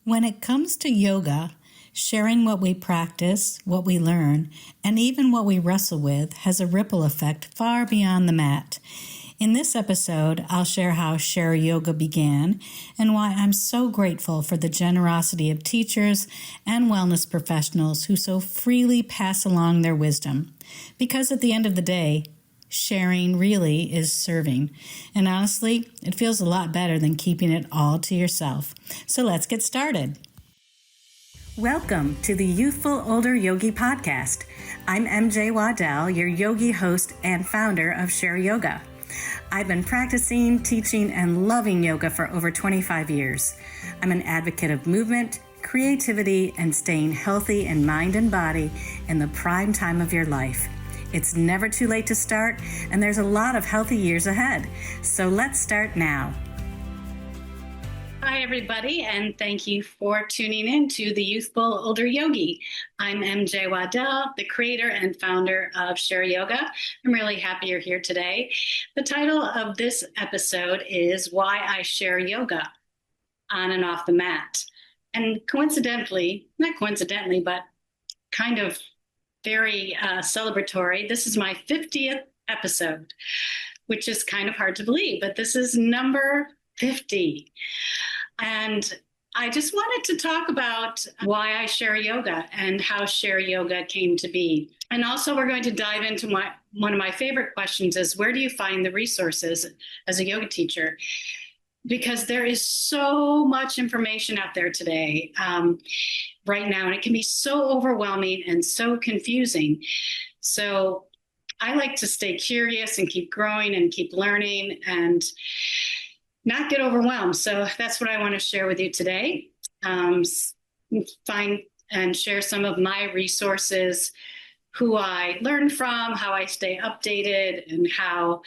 When it comes to yoga, sharing what we practice, what we learn, and even what we wrestle with has a ripple effect far beyond the mat. In this episode, I'll share how ShareYoga began and why I'm so grateful for the generosity of teachers and wellness professionals who so freely pass along their wisdom. Because at the end of the day, sharing really is serving. And honestly, it feels a lot better than keeping it all to yourself. So let's get started. Welcome to the Youthful Older Yogi podcast. I'm MJ Waddell, your yogi host and founder of ShareYoga. I've been practicing, teaching, and loving yoga for over 25 years. I'm an advocate of movement, creativity, and staying healthy in mind and body in the prime time of your life. It's never too late to start, and there's a lot of healthy years ahead. So let's start now. Hi, everybody, and thank you for tuning in to the Youthful Older Yogi. I'm MJ Waddell, the creator and founder of ShareYoga. I'm really happy you're here today. The title of this episode is Why I Share Yoga on and off the mat. And coincidentally, not coincidentally, but kind of very celebratory, this is my 50th episode, which is kind of hard to believe, but this is number 50. And I just wanted to talk about why I share yoga and how share yoga came to be. And also we're going to dive into one of my favorite questions is, where do you find the resources as a yoga teacher? Because there is so much information out there today right now, and it can be so overwhelming and so confusing. So I like to stay curious and keep growing and keep learning and not get overwhelmed. So that's what I want to share with you today. Find and share some of my resources, who I learn from, how I stay updated, and how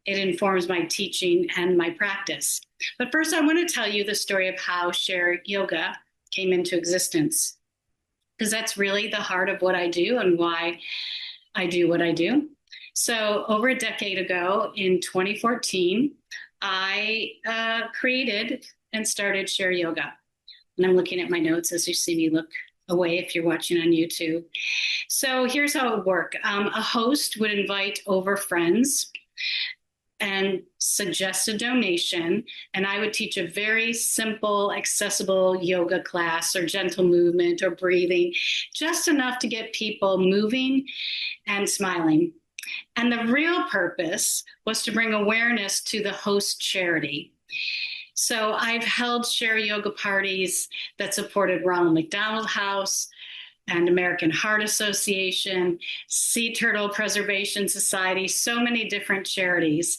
it informs my teaching and my practice. But first, I want to tell you the story of how ShareYoga came into existence, because that's really the heart of what I do and why I do what I do. So over a decade ago, in 2014, I created and started ShareYoga. And I'm looking at my notes as you see me look away if you're watching on YouTube. So here's how it would work. A host would invite over friends and suggest a donation, and I would teach a very simple, accessible yoga class or gentle movement or breathing, just enough to get people moving and smiling. And the real purpose was to bring awareness to the host charity. So I've held ShareYoga parties that supported Ronald McDonald House and American Heart Association, Sea Turtle Preservation Society, so many different charities.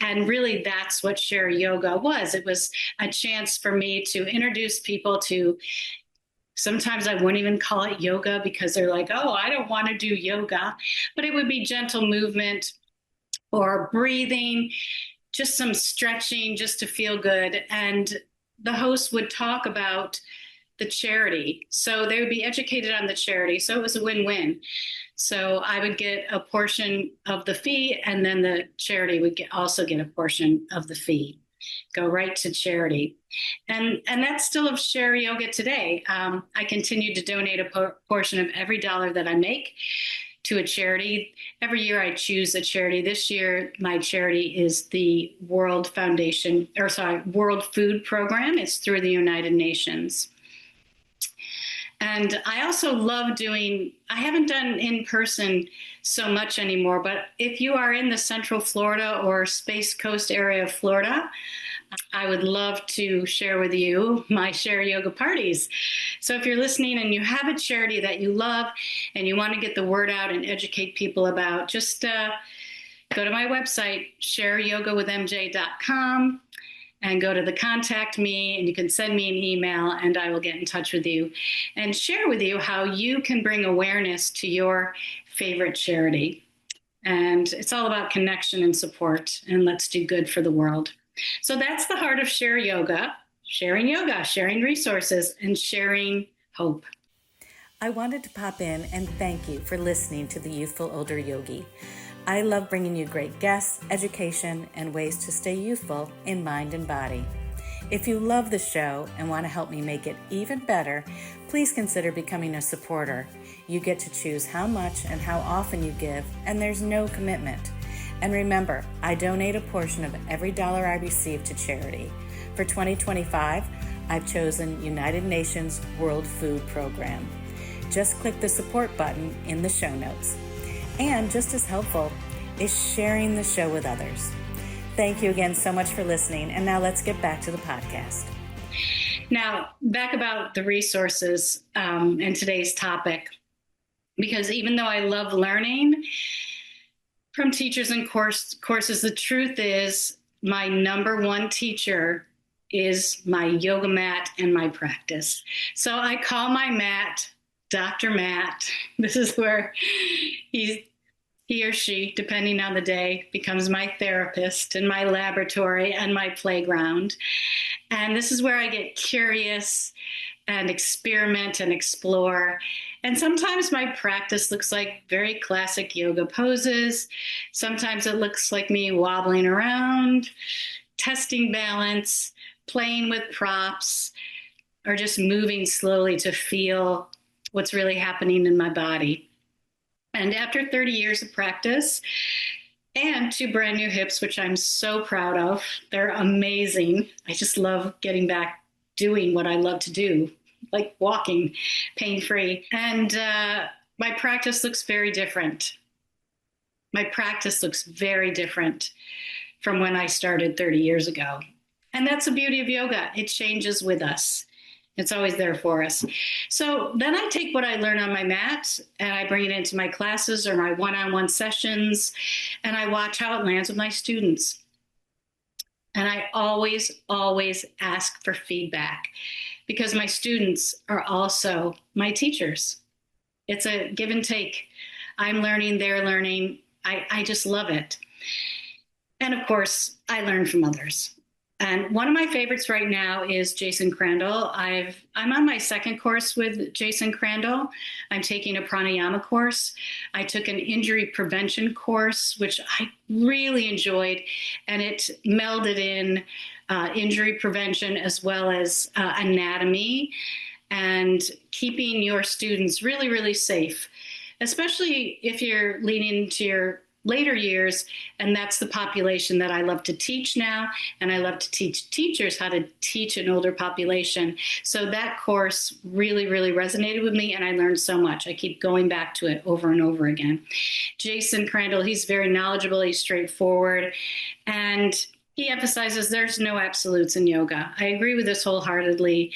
And really that's what ShareYoga was. It was a chance for me to introduce people to, sometimes I wouldn't even call it yoga because they're like, oh, I don't want to do yoga, but it would be gentle movement or breathing, just some stretching just to feel good. And the host would talk about the charity. So they would be educated on the charity. So it was a win-win. So I would get a portion of the fee, and then the charity would also get a portion of the fee, go right to charity. And that's still of ShareYoga today. I continue to donate a portion of every dollar that I make to a charity. Every year I choose a charity. This year, my charity is the World Food Program. It's through the United Nations. And I also love I haven't done in person so much anymore, but if you are in the Central Florida or Space Coast area of Florida, I would love to share with you my ShareYoga parties. So if you're listening and you have a charity that you love and you want to get the word out and educate people about, just go to my website, ShareYogaWithMJ.com. and go to the contact me, and you can send me an email and I will get in touch with you and share with you how you can bring awareness to your favorite charity. And it's all about connection and support, and let's do good for the world. So that's the heart of ShareYoga, sharing yoga, sharing resources, and sharing hope. I wanted to pop in and thank you for listening to the Youthful Older Yogi. I love bringing you great guests, education, and ways to stay youthful in mind and body. If you love the show and want to help me make it even better, please consider becoming a supporter. You get to choose how much and how often you give, and there's no commitment. And remember, I donate a portion of every dollar I receive to charity. For 2025, I've chosen United Nations World Food Program. Just click the support button in the show notes. And just as helpful is sharing the show with others. Thank you again so much for listening. And now let's get back to the podcast. Now, back about the resources and today's topic, because even though I love learning from teachers and courses, the truth is my number one teacher is my yoga mat and my practice. So I call my mat Dr. Matt. This is where he or she, depending on the day, becomes my therapist and my laboratory and my playground. And this is where I get curious and experiment and explore. And sometimes my practice looks like very classic yoga poses. Sometimes it looks like me wobbling around, testing balance, playing with props, or just moving slowly to feel what's really happening in my body. And after 30 years of practice and 2 brand new hips, which I'm so proud of, they're amazing. I just love getting back doing what I love to do, like walking pain-free. And my practice looks very different. My practice looks very different from when I started 30 years ago. And that's the beauty of yoga. It changes with us. It's always there for us. So then I take what I learn on my mat and I bring it into my classes or my one-on-one sessions, and I watch how it lands with my students. And I always, always ask for feedback because my students are also my teachers. It's a give and take. I'm learning, they're learning. I just love it. And of course, I learn from others. And one of my favorites right now is Jason Crandall. I'm on my second course with Jason Crandall. I'm taking a pranayama course. I took an injury prevention course, which I really enjoyed, and it melded in injury prevention as well as anatomy and keeping your students really, really safe, especially if you're leaning into your later years, and that's the population that I love to teach now, and I love to teach teachers how to teach an older population. So that course really, really resonated with me, and I learned so much. I keep going back to it over and over again. Jason Crandall, he's very knowledgeable, he's straightforward, and he emphasizes there's no absolutes in yoga. I agree with this wholeheartedly.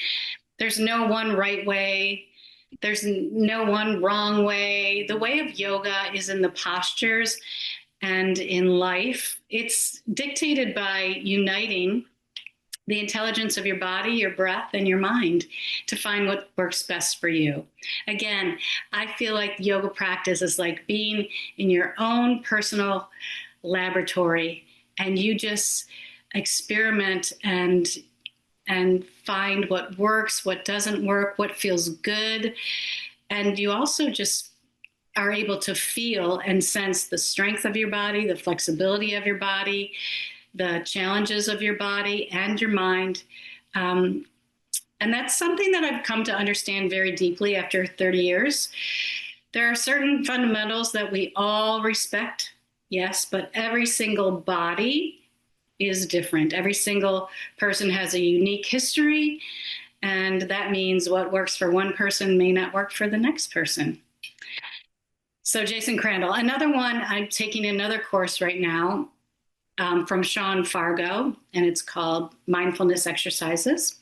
There's no one right way. There's no one wrong way. The way of yoga is in the postures and in life. It's dictated by uniting the intelligence of your body, your breath, and your mind to find what works best for you. Again, I feel like yoga practice is like being in your own personal laboratory, and you just experiment and find what works, what doesn't work, what feels good. And you also just are able to feel and sense the strength of your body, the flexibility of your body, the challenges of your body and your mind. And that's something that I've come to understand very deeply after 30 years. There are certain fundamentals that we all respect, yes, but every single body is different. Every single person has a unique history, and that means what works for one person may not work for the next person. So Jason Crandall. Another one, I'm taking another course right now from Sean Fargo, and it's called Mindfulness Exercises.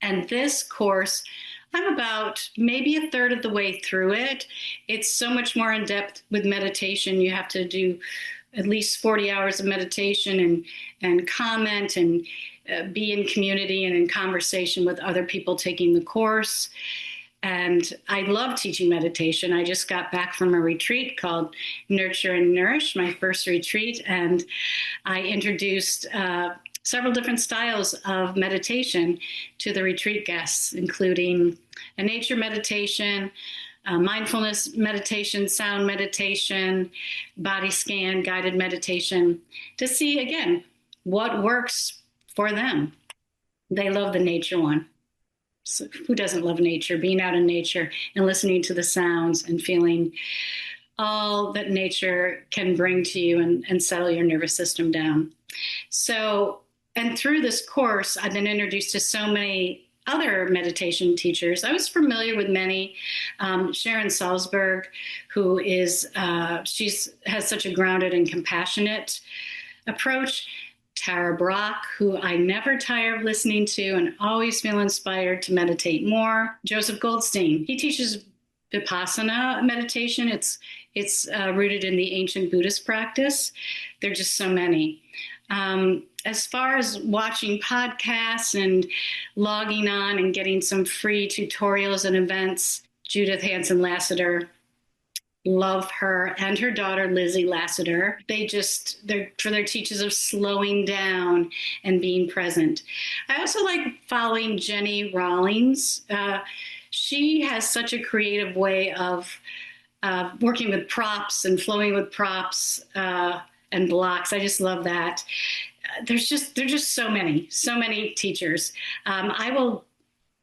And this course, I'm about maybe a third of the way through it. It's so much more in depth with meditation. You have to do at least 40 hours of meditation and comment and be in community and in conversation with other people taking the course. And I love teaching meditation. I just got back from a retreat called Nurture and Nourish, my first retreat. And I introduced several different styles of meditation to the retreat guests, including a nature meditation, mindfulness meditation, sound meditation, body scan, guided meditation, to see, again, what works for them. They love the nature one. So who doesn't love nature? Being out in nature and listening to the sounds and feeling all that nature can bring to you and settle your nervous system down. So, and through this course, I've been introduced to so many other meditation teachers. I was familiar with many. Sharon Salzberg, who is, has such a grounded and compassionate approach. Tara Brach, who I never tire of listening to and always feel inspired to meditate more. Joseph Goldstein, he teaches Vipassana meditation. It's rooted in the ancient Buddhist practice. There are just so many. As far as watching podcasts and logging on and getting some free tutorials and events, Judith Hanson Lassiter, love her, and her daughter Lizzie Lassiter. They're for their teachers of slowing down and being present. I also like following Jenny Rawlings. She has such a creative way of working with props and flowing with props and blocks. I just love that. There's just so many teachers. I will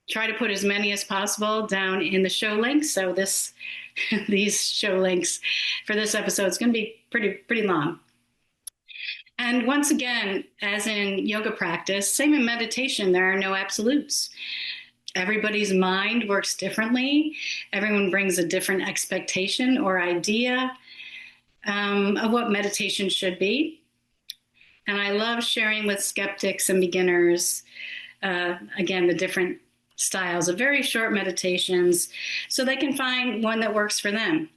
try to put as many as possible down in the show links. So these show links for this episode is going to be pretty long. And once again, as in yoga practice, same in meditation, there are no absolutes. Everybody's mind works differently. Everyone brings a different expectation or idea of what meditation should be. And I love sharing with skeptics and beginners, again, the different styles of very short meditations so they can find one that works for them.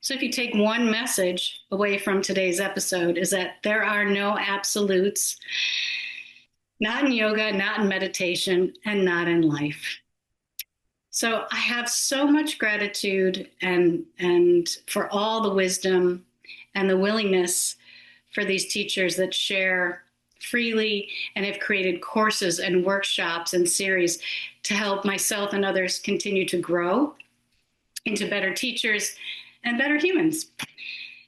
So if you take one message away from today's episode, is that there are no absolutes, not in yoga, not in meditation, and not in life. So I have so much gratitude and for all the wisdom and the willingness for these teachers that share freely and have created courses and workshops and series to help myself and others continue to grow into better teachers and better humans.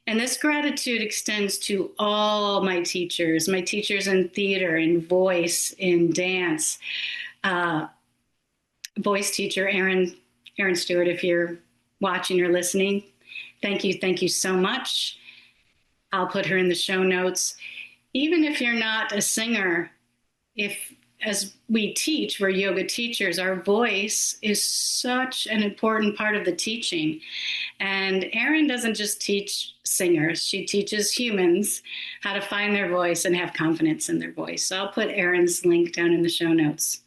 And this gratitude extends to all my teachers in theater, in voice, in dance. Voice teacher, Erin Stewart, if you're watching or listening, thank you so much. I'll put her in the show notes. Even if you're not a singer, as we teach, we're yoga teachers, our voice is such an important part of the teaching. And Erin doesn't just teach singers, she teaches humans how to find their voice and have confidence in their voice. So I'll put Erin's link down in the show notes.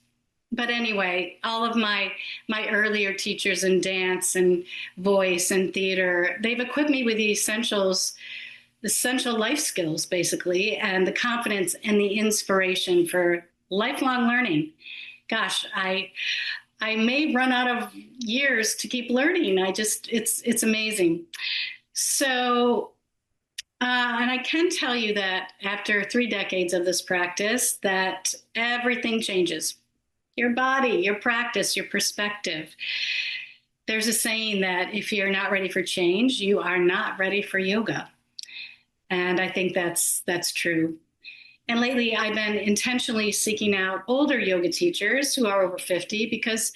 But anyway, all of my earlier teachers in dance and voice and theater, they've equipped me with the essential life skills, basically, and the confidence and the inspiration for lifelong learning. Gosh, I may run out of years to keep learning. It's amazing. So, and I can tell you that after 3 decades of this practice, that everything changes. Your body, your practice, your perspective. There's a saying that if you're not ready for change, you are not ready for yoga. And I think that's true. And lately, I've been intentionally seeking out older yoga teachers who are over 50 because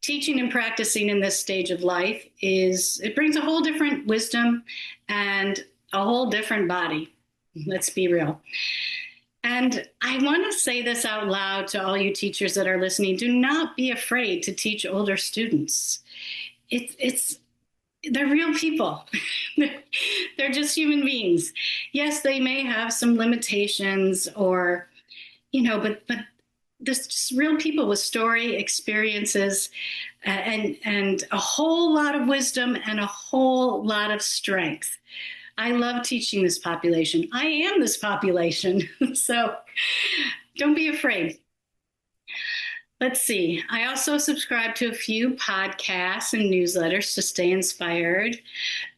teaching and practicing in this stage of life it brings a whole different wisdom and a whole different body. Let's be real. And I want to say this out loud to all you teachers that are listening. Do not be afraid to teach older students. They're real people. They're just human beings. Yes, they may have some limitations but there's just real people with story, experiences, and a whole lot of wisdom and a whole lot of strength. I love teaching this population. I am this population. So don't be afraid. Let's see. I also subscribe to a few podcasts and newsletters to stay inspired.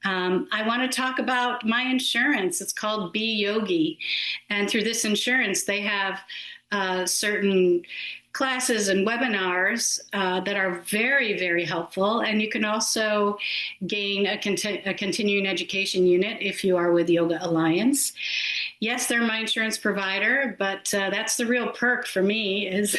I want to talk about my insurance. It's called Be Yogi. And through this insurance, they have certain classes and webinars that are very, very helpful. And you can also gain a continuing education unit if you are with Yoga Alliance. Yes, they're my insurance provider, but that's the real perk for me is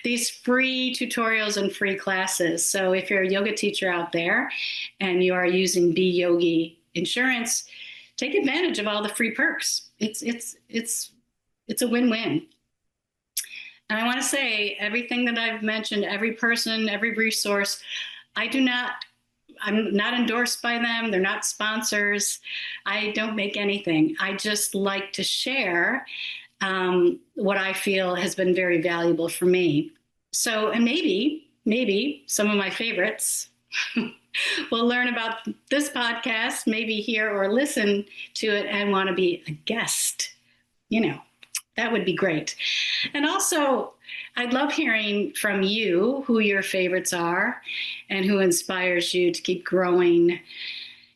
these free tutorials and free classes. So if you're a yoga teacher out there and you are using Be Yogi insurance, take advantage of all the free perks. It's a win-win. And I want to say everything that I've mentioned, every person, every resource, I'm not endorsed by them. They're not sponsors. I don't make anything. I just like to share what I feel has been very valuable for me. So, and maybe some of my favorites will learn about this podcast, maybe hear or listen to it and want to be a guest. That would be great. And also, I'd love hearing from you who your favorites are and who inspires you to keep growing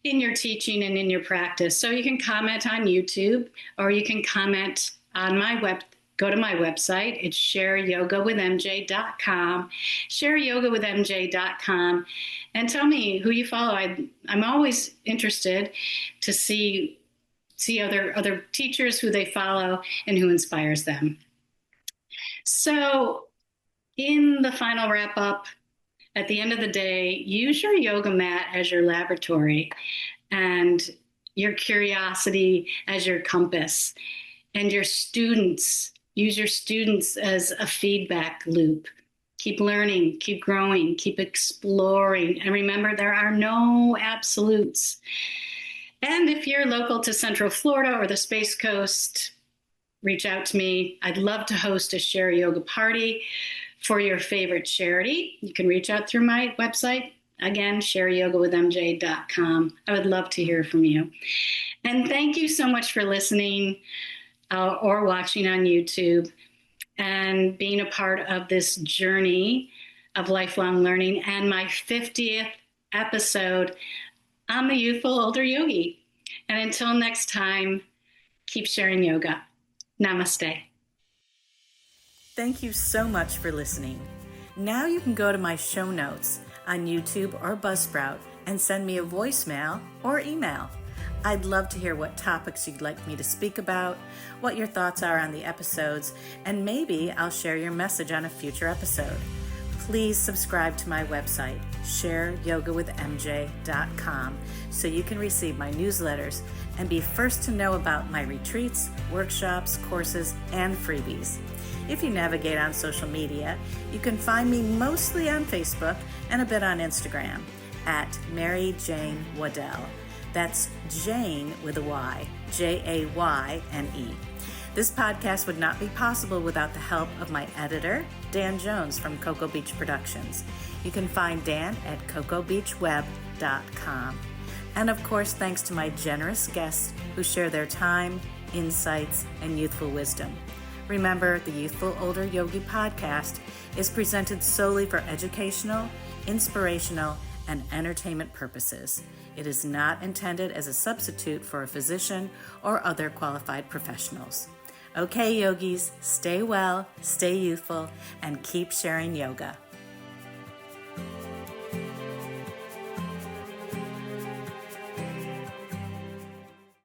in your teaching and in your practice. So you can comment on YouTube or you can comment on go to my website. It's ShareYogaWithMJ.com, ShareYogaWithMJ.com, and tell me who you follow. I'm always interested to see other teachers, who they follow and who inspires them. So in the final wrap up, at the end of the day, use your yoga mat as your laboratory and your curiosity as your compass, and use your students as a feedback loop. Keep learning, keep growing, keep exploring, and remember there are no absolutes. And if you're local to Central Florida or the Space Coast, reach out to me. I'd love to host a ShareYoga party for your favorite charity. You can reach out through my website. Again, ShareYogaWithMJ.com. I would love to hear from you. And thank you so much for listening or watching on YouTube and being a part of this journey of lifelong learning and my 50th episode on the Youthful Older Yogi. And until next time, keep sharing yoga. Namaste. Thank you so much for listening. Now you can go to my show notes on YouTube or Buzzsprout and send me a voicemail or email. I'd love to hear what topics you'd like me to speak about, what your thoughts are on the episodes, and maybe I'll share your message on a future episode. Please subscribe to my website, ShareYogaWithMJ.com, so you can receive my newsletters and be first to know about my retreats, workshops, courses, and freebies. If you navigate on social media, you can find me mostly on Facebook and a bit on Instagram at Mary Jane Waddell. That's Jane with a Y, Jayne. This podcast would not be possible without the help of my editor, Dan Jones from Cocoa Beach Productions. You can find Dan at cocoabeachweb.com. And of course, thanks to my generous guests who share their time, insights, and youthful wisdom. Remember, the Youthful Older Yogi podcast is presented solely for educational, inspirational, and entertainment purposes. It is not intended as a substitute for a physician or other qualified professionals. Okay, yogis, stay well, stay youthful, and keep sharing yoga.